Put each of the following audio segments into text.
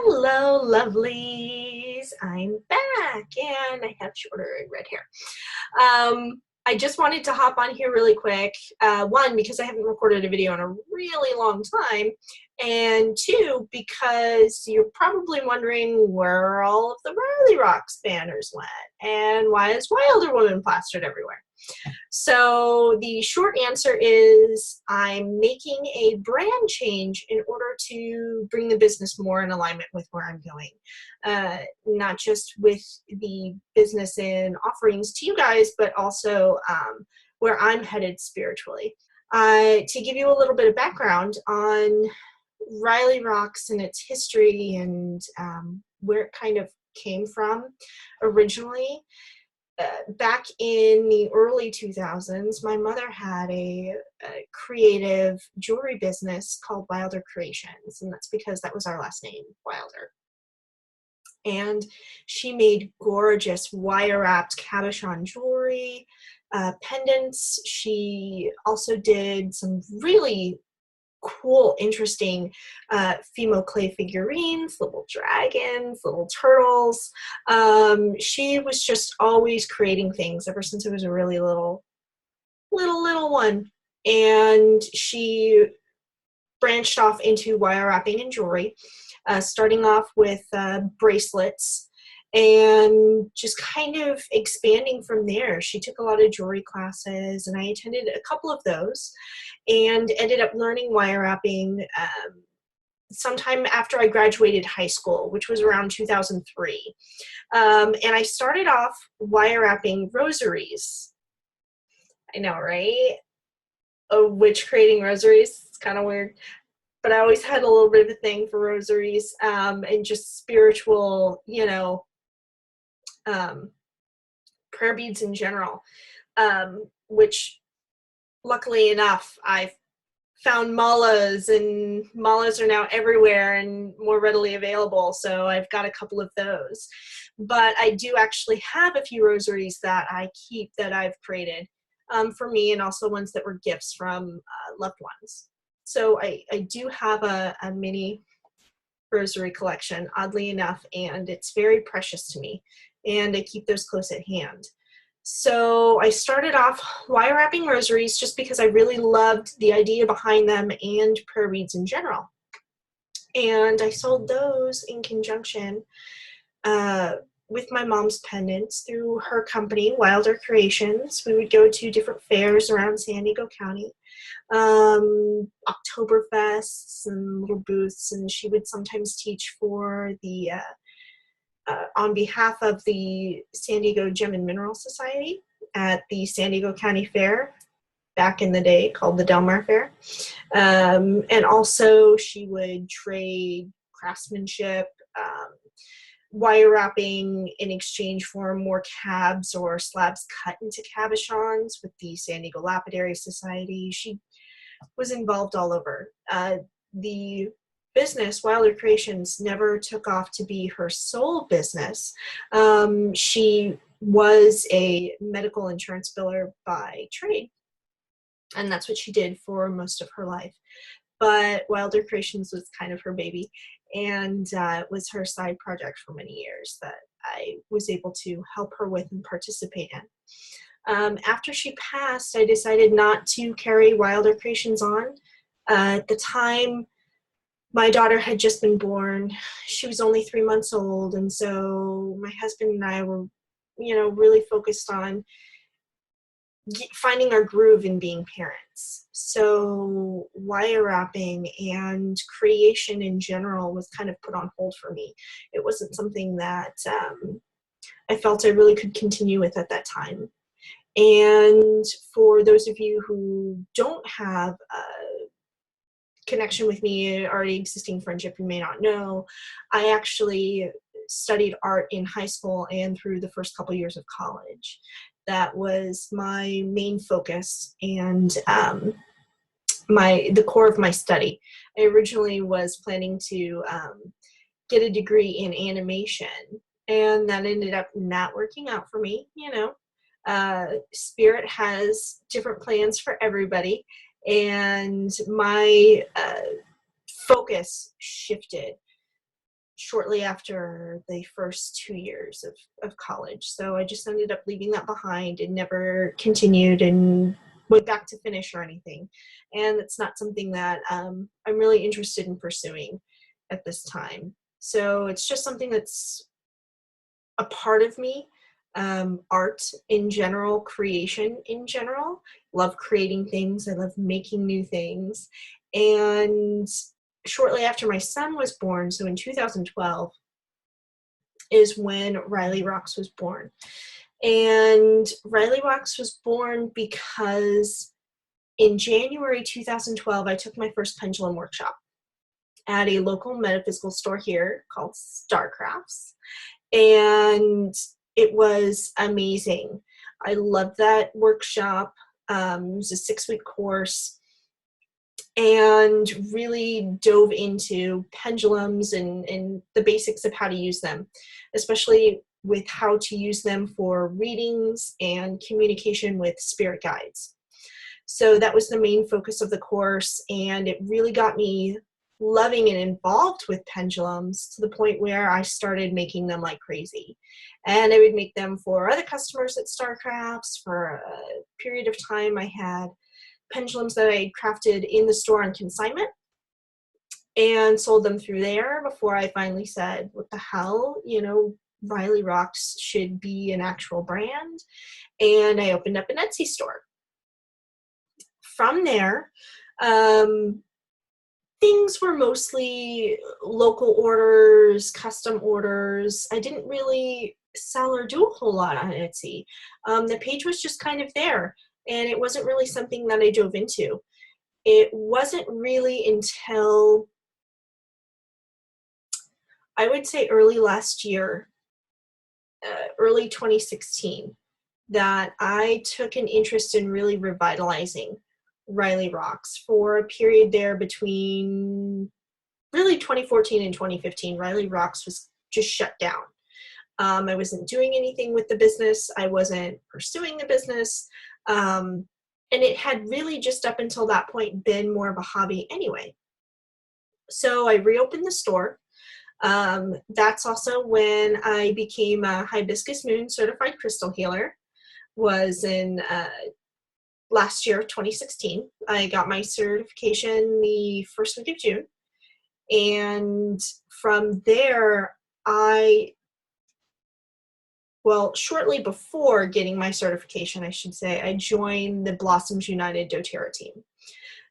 Hello, lovelies. I'm back and I have shorter red hair. I just wanted to hop on here really quick. One, because I haven't recorded a video in a really long time. And two, because you're probably wondering where all of the RileyRocks banners went and why is Wilder Woman plastered everywhere. So the short answer is I'm making a brand change in order to bring the business more in alignment with where I'm going. Not just with the business and offerings to you guys, but also where I'm headed spiritually. To give you a little bit of background on RileyRocks and its history and where it kind of came from originally. Back in the early 2000s, my mother had a creative jewelry business called Wilder Creations, and that's because that was our last name, Wilder. And she made gorgeous wire-wrapped cabochon jewelry, pendants. She also did some really cool, interesting Fimo clay figurines, little dragons, little turtles. She was just always creating things ever since I was a really little one. And she branched off into wire wrapping and jewelry, starting off with bracelets and just kind of expanding from there. She took a lot of jewelry classes and I attended a couple of those and ended up learning wire wrapping sometime after I graduated high school, which was around 2003. And I started off wire wrapping rosaries. I know, right? Which creating rosaries is kind of weird. But I always had a little bit of a thing for rosaries and just spiritual, prayer beads in general, which luckily enough, I've found malas, and malas are now everywhere and more readily available. So I've got a couple of those. But I do actually have a few rosaries that I keep that I've created for me, and also ones that were gifts from loved ones. So I do have a mini rosary collection, oddly enough, and it's very precious to me, and I keep those close at hand. So I started off wire wrapping rosaries just because I really loved the idea behind them and prayer beads in general. And I sold those in conjunction with my mom's pendants through her company, Wilder Creations. We would go to different fairs around San Diego County, Oktoberfests and little booths, and she would sometimes teach for the on behalf of the San Diego Gem and Mineral Society at the San Diego County Fair back in the day, called the Del Mar Fair. And also she would trade craftsmanship, wire wrapping in exchange for more cabs or slabs cut into cabochons with the San Diego Lapidary Society. She was involved all over. The business, Wilder Creations, never took off to be her sole business. She was a medical insurance biller by trade, and that's what she did for most of her life. But Wilder Creations was kind of her baby, and it was her side project for many years that I was able to help her with and participate in. After she passed, I decided not to carry Wilder Creations on. At the time, my daughter had just been born. She was only 3 months old, and so my husband and I were, really focused on finding our groove in being parents. So wire wrapping and creation in general was kind of put on hold for me. It wasn't something that I felt I really could continue with at that time. And for those of you who don't have a connection with me, already existing friendship, you may not know, I actually studied art in high school and through the first couple years of college. That was my main focus and the core of my study. I originally was planning to get a degree in animation, and that ended up not working out for me. Spirit has different plans for everybody, and my focus shifted shortly after the first 2 years of college. So I just ended up leaving that behind and never continued and went back to finish or anything. And it's not something that I'm really interested in pursuing at this time. So it's just something that's a part of me. Art in general, creation in general. Love creating things. I love making new things. And shortly after my son was born, so in 2012, is when RileyRocks was born. And RileyRocks was born because in January 2012, I took my first pendulum workshop at a local metaphysical store here called Starcrafts. And it was amazing. I loved that workshop. It was a 6-week course and really dove into pendulums and the basics of how to use them, especially with how to use them for readings and communication with spirit guides. So that was the main focus of the course, and it really got me loving and involved with pendulums to the point where I started making them like crazy. And I would make them for other customers at Starcrafts. For a period of time, I had pendulums that I crafted in the store on consignment and sold them through there before I finally said, what the hell, RileyRocks should be an actual brand. And I opened up an Etsy store. From there, things were mostly local orders, custom orders. I didn't really sell or do a whole lot on Etsy. The page was just kind of there, and it wasn't really something that I dove into. It wasn't really until, I would say early last year, early 2016, that I took an interest in really revitalizing RileyRocks. For a period there between really 2014 and 2015, RileyRocks was just shut down. I wasn't doing anything with the business. I wasn't pursuing the business. And it had really just up until that point been more of a hobby anyway. So I reopened the store. That's also when I became a Hibiscus Moon certified crystal healer. Was in last year, 2016. I got my certification the first week of June. And from there, shortly before getting my certification, I should say, I joined the Blossoms United doTERRA team.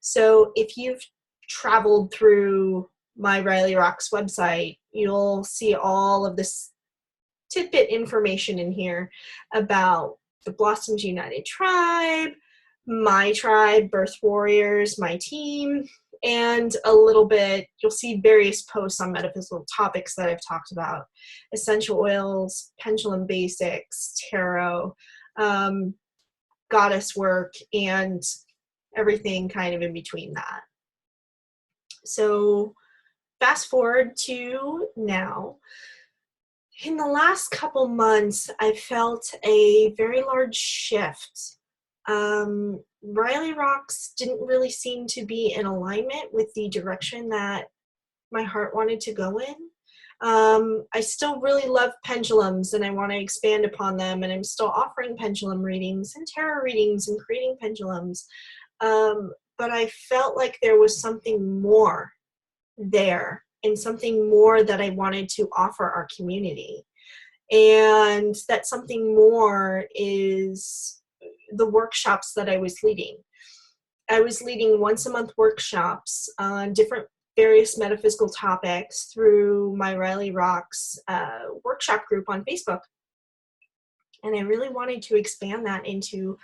So if you've traveled through my RileyRocks website, you'll see all of this tidbit information in here about the Blossoms United tribe, my tribe, Birth Warriors, my team, and a little bit, you'll see various posts on metaphysical topics that I've talked about: essential oils, pendulum basics, tarot, goddess work, and everything kind of in between that. So fast forward to now. In the last couple months, I felt a very large shift. RileyRocks didn't really seem to be in alignment with the direction that my heart wanted to go in. I still really love pendulums and I want to expand upon them, and I'm still offering pendulum readings and tarot readings and creating pendulums. But I felt like there was something more there, and something more that I wanted to offer our community. And that something more is the workshops that I was leading. I was leading once a month workshops on different various metaphysical topics through my RileyRocks workshop group on Facebook. And I really wanted to expand that into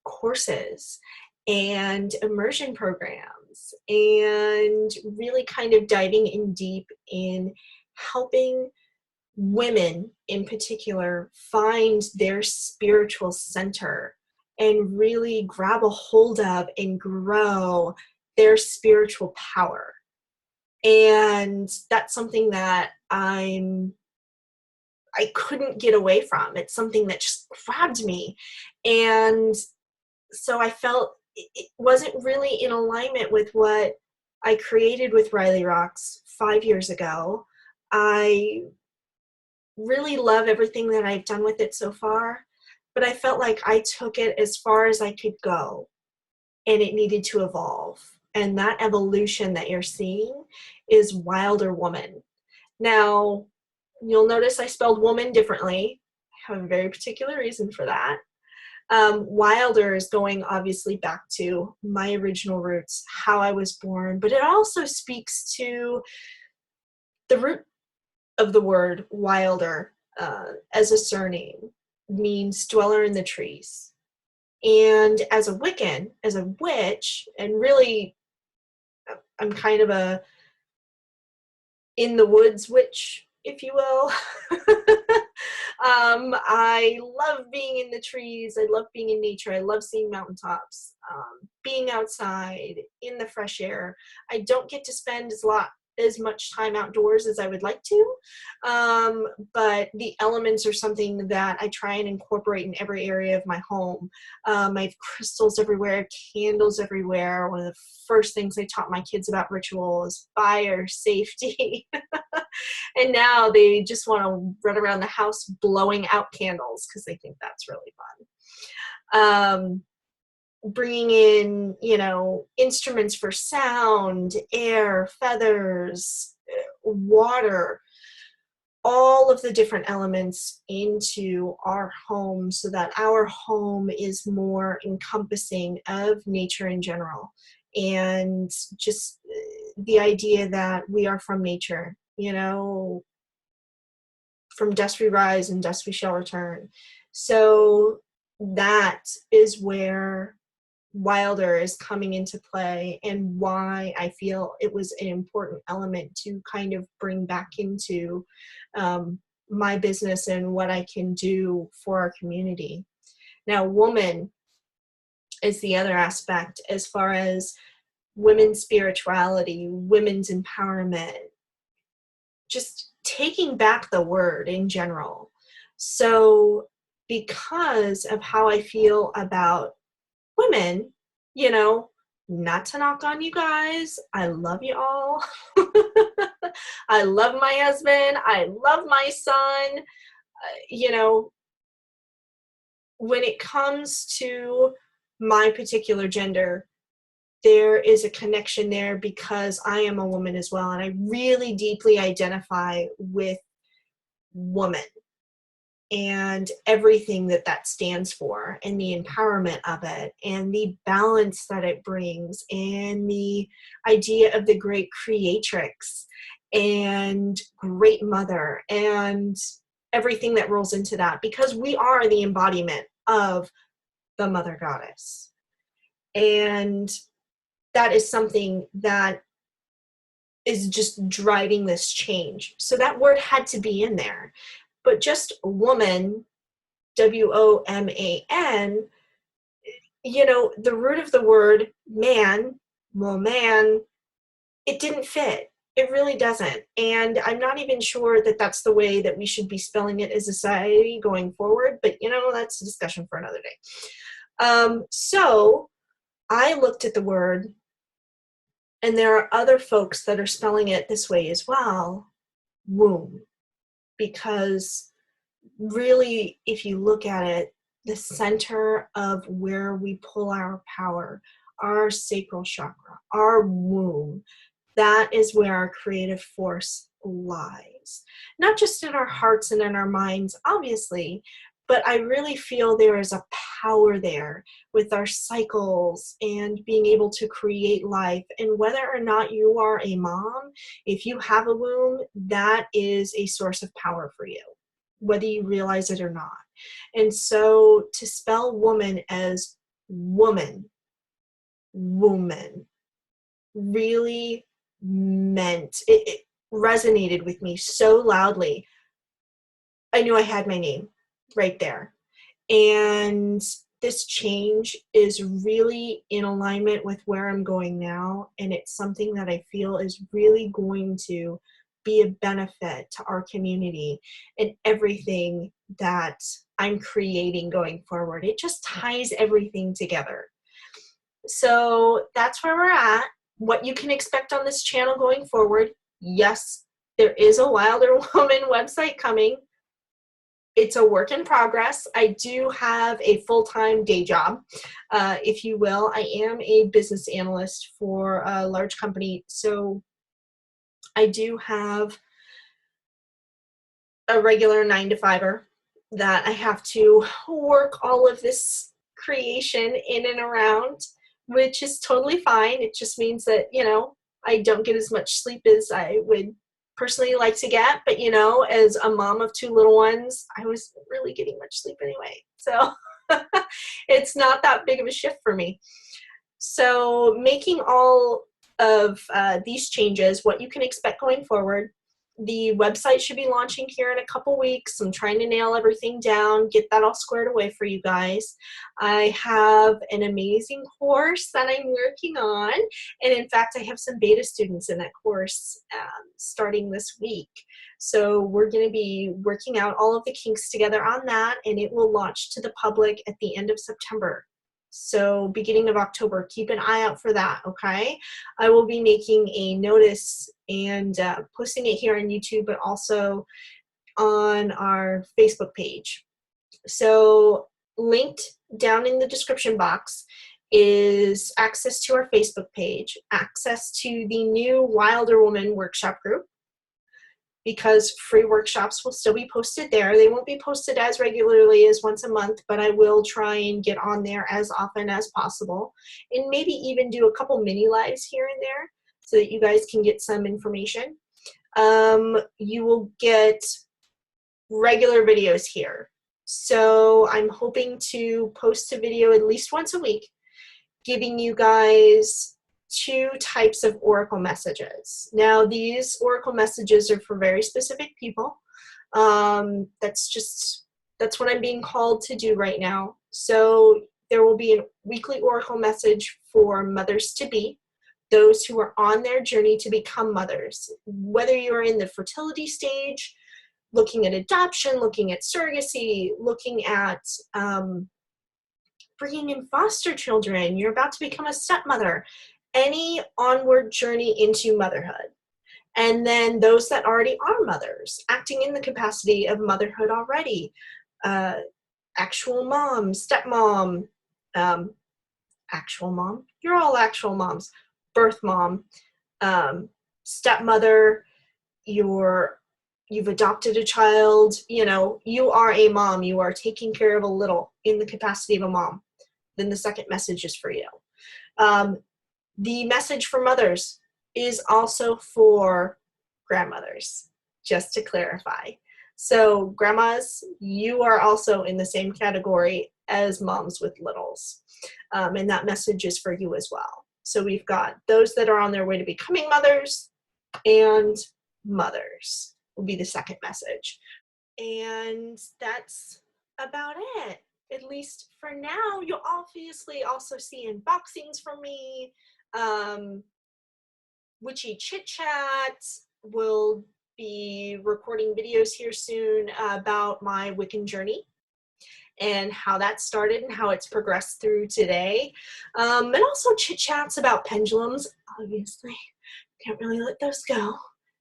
courses and immersion programs, and really kind of diving in deep in helping women in particular find their spiritual center and really grab a hold of and grow their spiritual power. And that's something that I couldn't get away from. It's something that just grabbed me. And so I felt it wasn't really in alignment with what I created with RileyRocks 5 years ago. I really love everything that I've done with it so far, but I felt like I took it as far as I could go, and it needed to evolve. And that evolution that you're seeing is Wilder Woman. Now, you'll notice I spelled woman differently. I have a very particular reason for that. Wilder is going obviously back to my original roots, how I was born, but it also speaks to the root of the word Wilder as a surname means dweller in the trees. And as a Wiccan, as a witch, and really I'm kind of a in the woods witch, if you will. I love being in the trees. I love being in nature. I love seeing mountaintops, being outside in the fresh air. I don't get to spend as much time outdoors as I would like to, but the elements are something that I try and incorporate in every area of my home. I have crystals everywhere, candles everywhere. One of the first things I taught my kids about ritual is fire safety. And now they just want to run around the house blowing out candles because they think that's really fun. Bringing in, instruments for sound, air, feathers, water, all of the different elements into our home so that our home is more encompassing of nature in general. And just the idea that we are from nature, from dust we rise and dust we shall return. So that is where Wilder is coming into play, and why I feel it was an important element to kind of bring back into my business and what I can do for our community. Now, woman is the other aspect as far as women's spirituality, women's empowerment, just taking back the word in general. So because of how I feel about women, not to knock on you guys, I love you all. I love my husband. I love my son. When it comes to my particular gender, there is a connection there because I am a woman as well, and I really deeply identify with woman and everything that stands for, and the empowerment of it, and the balance that it brings, and the idea of the great creatrix and great mother, and everything that rolls into that, because we are the embodiment of the mother goddess. And that is something that is just driving this change. So that word had to be in there. But just woman, WOMAN, the root of the word man, woman, it didn't fit. It really doesn't. And I'm not even sure that that's the way that we should be spelling it as a society going forward. But, that's a discussion for another day. So I looked at the word, and there are other folks that are spelling it this way as well, womb. Because really, if you look at it, the center of where we pull our power, our sacral chakra, our womb, that is where our creative force lies. Not just in our hearts and in our minds, obviously, but I really feel there is a power there with our cycles and being able to create life. And whether or not you are a mom, if you have a womb, that is a source of power for you, whether you realize it or not. And so to spell woman as woman, woman, really meant, it resonated with me so loudly. I knew I had my name right there. And this change is really in alignment with where I'm going now. And it's something that I feel is really going to be a benefit to our community and everything that I'm creating going forward. It just ties everything together. So that's where we're at. What you can expect on this channel going forward. Yes, There is a Wilder Woman website coming. It's a work in progress. I do have a full-time day job, if you will. I am a business analyst for a large company, so I do have a regular 9-to-5er that I have to work all of this creation in and around, which is totally fine. It just means that, you know, I don't get as much sleep as I would personally like to get, but you know, as a mom of 2 little ones, I was really getting much sleep anyway. So it's not that big of a shift for me. So making all of these changes, what you can expect going forward. The website should be launching here in a couple weeks. I'm trying to nail everything down, get that all squared away for you guys. I have an amazing course that I'm working on. And in fact, I have some beta students in that course starting this week. So we're going to be working out all of the kinks together on that, and it will launch to the public at the end of September. So beginning of October, keep an eye out for that, okay? I will be making a notice and posting it here on YouTube, but also on our Facebook page. So linked down in the description box is access to our Facebook page, access to the new Wilder Woman workshop group, because free workshops will still be posted there. They won't be posted as regularly as once a month, but I will try and get on there as often as possible, and maybe even do a couple mini lives here and there so that you guys can get some information. You will get regular videos here. So I'm hoping to post a video at least once a week, giving you guys 2 types of oracle messages. Now, these oracle messages are for very specific people. That's what I'm being called to do right now. So there will be a weekly oracle message for mothers-to-be, those who are on their journey to become mothers. Whether you're in the fertility stage, looking at adoption, looking at surrogacy, looking at bringing in foster children, you're about to become a stepmother, any onward journey into motherhood. And then those that already are mothers, acting in the capacity of motherhood already, actual mom, stepmom, actual mom, you're all actual moms, birth mom, stepmother, you've adopted a child, you know, you are a mom, you are taking care of a little in the capacity of a mom. Then the second message is for you. The message for mothers is also for grandmothers, just to clarify. So grandmas, you are also in the same category as moms with littles. And that message is for you as well. So we've got those that are on their way to becoming mothers, and mothers will be the second message. And that's about it. At least for now. You'll obviously also see unboxings from me. Witchy Chit Chat. Will be recording videos here soon about my Wiccan journey and how that started and how it's progressed through today. And also chit chats about pendulums. Obviously, can't really let those go.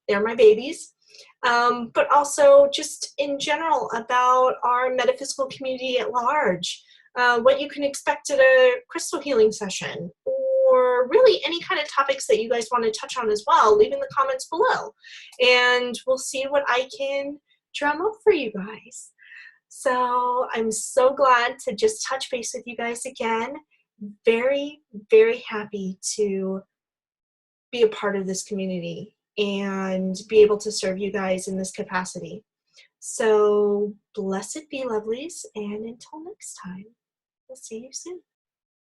They're my babies. But also just in general about our metaphysical community at large, what you can expect at a crystal healing session, or really any kind of topics that you guys want to touch on as well. Leave in the comments below, and we'll see what I can drum up for you guys. So I'm so glad to just touch base with you guys again. Very, very happy to be a part of this community and be able to serve you guys in this capacity. So blessed be, lovelies, and until next time, we'll see you soon.